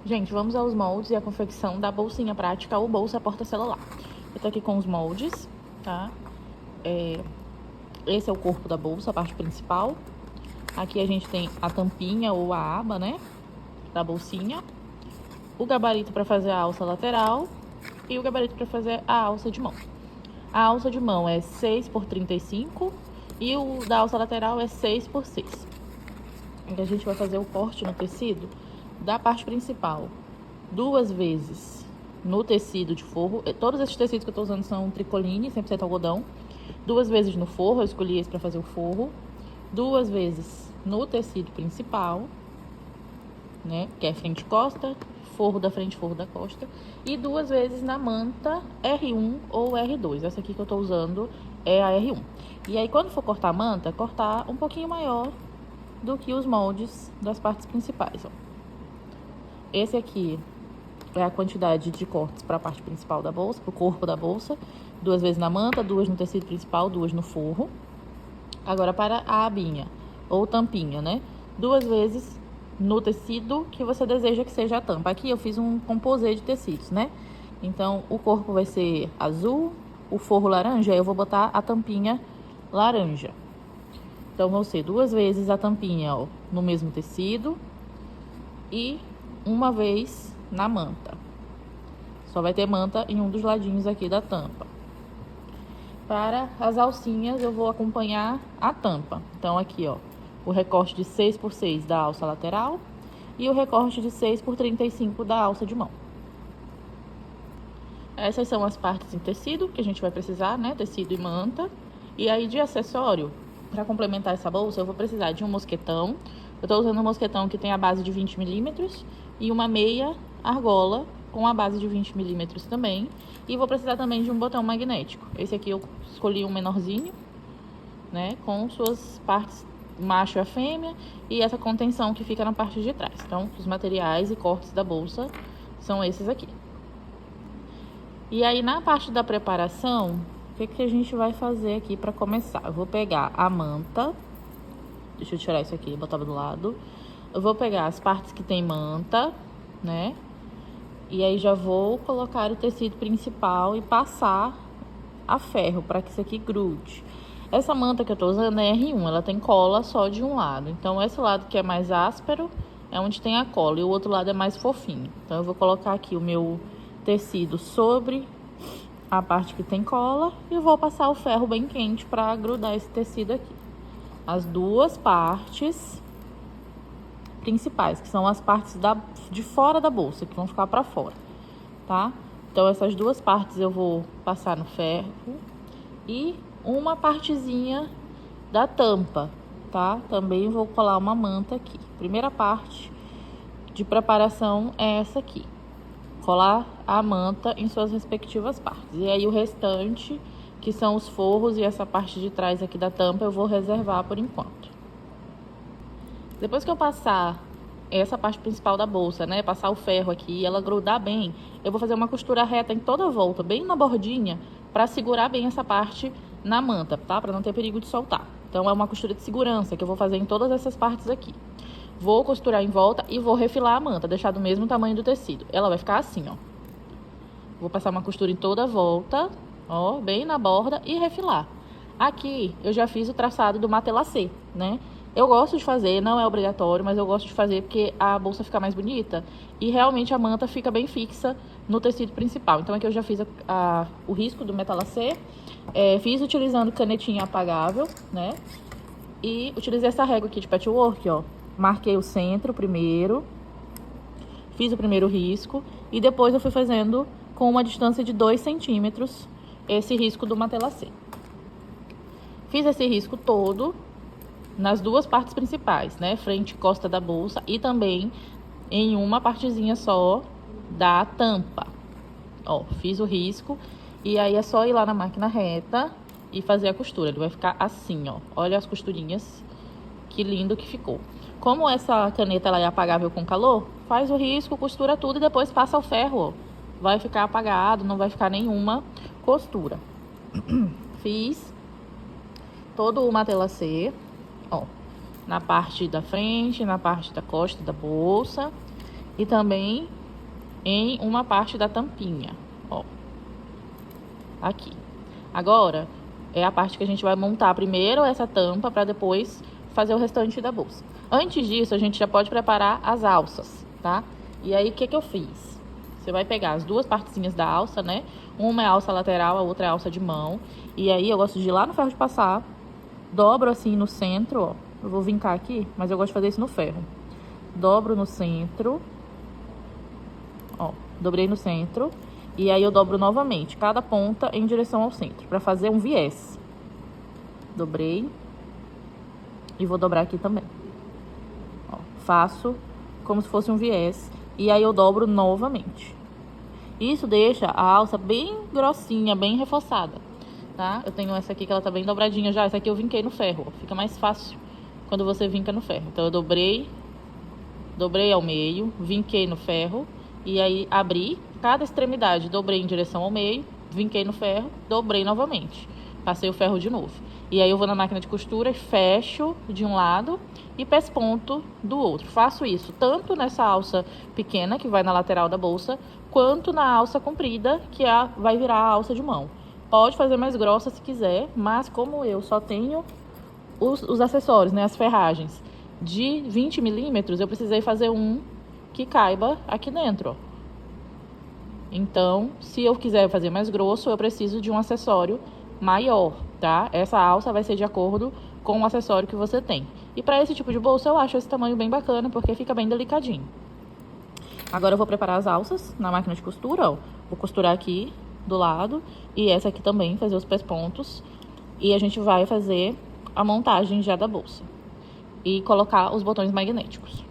Gente, vamos aos moldes e a confecção da bolsinha prática ou bolsa porta-celular. Eu tô aqui com os moldes, tá? Esse é o corpo da bolsa, a parte principal. Aqui a gente tem a tampinha ou a aba, né? Da bolsinha. O gabarito para fazer a alça lateral e o gabarito para fazer a alça de mão. A alça de mão é 6 por 35 e o da alça lateral é 6 por 6. A gente vai fazer o corte no tecido da parte principal 2 vezes no tecido de forro. Todos esses tecidos que eu tô usando são tricoline, 100% algodão. 2 vezes no forro, eu escolhi esse para fazer o forro. 2 vezes no tecido principal, né, que é frente e costa, forro da frente, forro da costa, e 2 vezes na manta R1 ou R2. Essa aqui que eu tô usando é a R1. E aí, quando for cortar a manta, cortar um pouquinho maior do que os moldes das partes principais, ó. Esse aqui é a quantidade de cortes para a parte principal da bolsa, para o corpo da bolsa. 2 vezes na manta, 2 no tecido principal, 2 no forro. Agora, para a abinha ou tampinha, né? 2 vezes no tecido que você deseja que seja a tampa. Aqui eu fiz um composê de tecidos, né? Então, o corpo vai ser azul, o forro laranja, aí eu vou botar a tampinha laranja. Então, vão ser 2 vezes a tampinha, ó, no mesmo tecido e uma vez na manta. Só vai ter manta em um dos ladinhos aqui da tampa. Para as alcinhas, eu vou acompanhar a tampa. Então, aqui, ó, o recorte de 6 por 6 da alça lateral e o recorte de 6 por 35 da alça de mão. Essas são as partes em tecido que a gente vai precisar, né? Tecido e manta. E aí, de acessório, para complementar essa bolsa, eu vou precisar de um mosquetão. Eu tô usando um mosquetão que tem a base de 20 milímetros e uma meia argola com a base de 20 milímetros também. E vou precisar também de um botão magnético. Esse aqui eu escolhi um menorzinho, né? Com suas partes macho e a fêmea e essa contenção que fica na parte de trás. Então, os materiais e cortes da bolsa são esses aqui. E aí, na parte da preparação, o que a gente vai fazer aqui para começar? Eu vou pegar a manta. Deixa eu tirar isso aqui e botar do lado. Eu vou pegar as partes que tem manta, né? E aí já vou colocar o tecido principal e passar a ferro para que isso aqui grude. Essa manta que eu tô usando é R1, ela tem cola só de um lado. Então, esse lado que é mais áspero é onde tem a cola e o outro lado é mais fofinho. Então, eu vou colocar aqui o meu tecido sobre a parte que tem cola e vou passar o ferro bem quente para grudar esse tecido aqui. As duas partes principais, que são as partes de fora da bolsa, que vão ficar para fora, tá? Então, essas duas partes eu vou passar no ferro e uma partezinha da tampa, tá? Também vou colar uma manta aqui. Primeira parte de preparação é essa aqui. Colar a manta em suas respectivas partes. E aí, o restante, que são os forros e essa parte de trás aqui da tampa, eu vou reservar por enquanto. Depois que eu passar essa parte principal da bolsa, né, passar o ferro aqui e ela grudar bem, eu vou fazer uma costura reta em toda a volta, bem na bordinha, para segurar bem essa parte na manta, tá? Para não ter perigo de soltar. Então, é uma costura de segurança que eu vou fazer em todas essas partes aqui. Vou costurar em volta e vou refilar a manta, deixar do mesmo tamanho do tecido. Ela vai ficar assim, ó. Vou passar uma costura em toda a volta, ó, bem na borda e refilar. Aqui, eu já fiz o traçado do matelacê, né? Eu gosto de fazer, não é obrigatório, mas eu gosto de fazer porque a bolsa fica mais bonita e realmente a manta fica bem fixa no tecido principal. Então, aqui eu já fiz o risco do metalacê, fiz utilizando canetinha apagável, né? E utilizei essa régua aqui de patchwork, ó. Marquei o centro primeiro, fiz o primeiro risco e depois eu fui fazendo com uma distância de 2 centímetros esse risco do matelacê. Fiz esse risco todo nas duas partes principais, né? Frente e costa da bolsa e também em uma partezinha só da tampa. Ó, fiz o risco e aí é só ir lá na máquina reta e fazer a costura. Ele vai ficar assim, ó. Olha as costurinhas, que lindo que ficou. Como essa caneta ela é apagável com calor, faz o risco, costura tudo e depois passa o ferro, ó. Vai ficar apagado, não vai ficar nenhuma costura. Fiz todo o matelacê, ó, na parte da frente, na parte da costa da bolsa e também em uma parte da tampinha, ó. Aqui. Agora, é a parte que a gente vai montar primeiro essa tampa para depois fazer o restante da bolsa. Antes disso, a gente já pode preparar as alças, tá? E aí, o que eu fiz? Você vai pegar as duas partezinhas da alça, né? Uma é a alça lateral, a outra é a alça de mão. E aí, eu gosto de ir lá no ferro de passar, dobro assim no centro, ó. Eu vou vincar aqui, mas eu gosto de fazer isso no ferro. Dobro no centro. Ó, dobrei no centro. E aí eu dobro novamente, cada ponta em direção ao centro, para fazer um viés. Dobrei. E vou dobrar aqui também. Ó, faço como se fosse um viés. E aí eu dobro novamente. Isso deixa a alça bem grossinha, bem reforçada, tá? Eu tenho essa aqui que ela tá bem dobradinha já. Essa aqui eu vinquei no ferro, ó. Fica mais fácil quando você vinca no ferro. Então eu dobrei ao meio, vinquei no ferro. E aí abri cada extremidade, dobrei em direção ao meio, vinquei no ferro, dobrei novamente. Passei o ferro de novo. E aí eu vou na máquina de costura e fecho de um lado e pesponto do outro. Faço isso tanto nessa alça pequena, que vai na lateral da bolsa, quanto na alça comprida, que vai virar a alça de mão. Pode fazer mais grossa se quiser, mas como eu só tenho os acessórios, né, as ferragens de 20 milímetros, eu precisei fazer um que caiba aqui dentro, ó. Então, se eu quiser fazer mais grosso, eu preciso de um acessório maior, tá? Essa alça vai ser de acordo com o acessório que você tem. E para esse tipo de bolsa, eu acho esse tamanho bem bacana, porque fica bem delicadinho. Agora eu vou preparar as alças na máquina de costura, ó. Vou costurar aqui do lado e essa aqui também, fazer os pespontos. E a gente vai fazer a montagem já da bolsa. E colocar os botões magnéticos.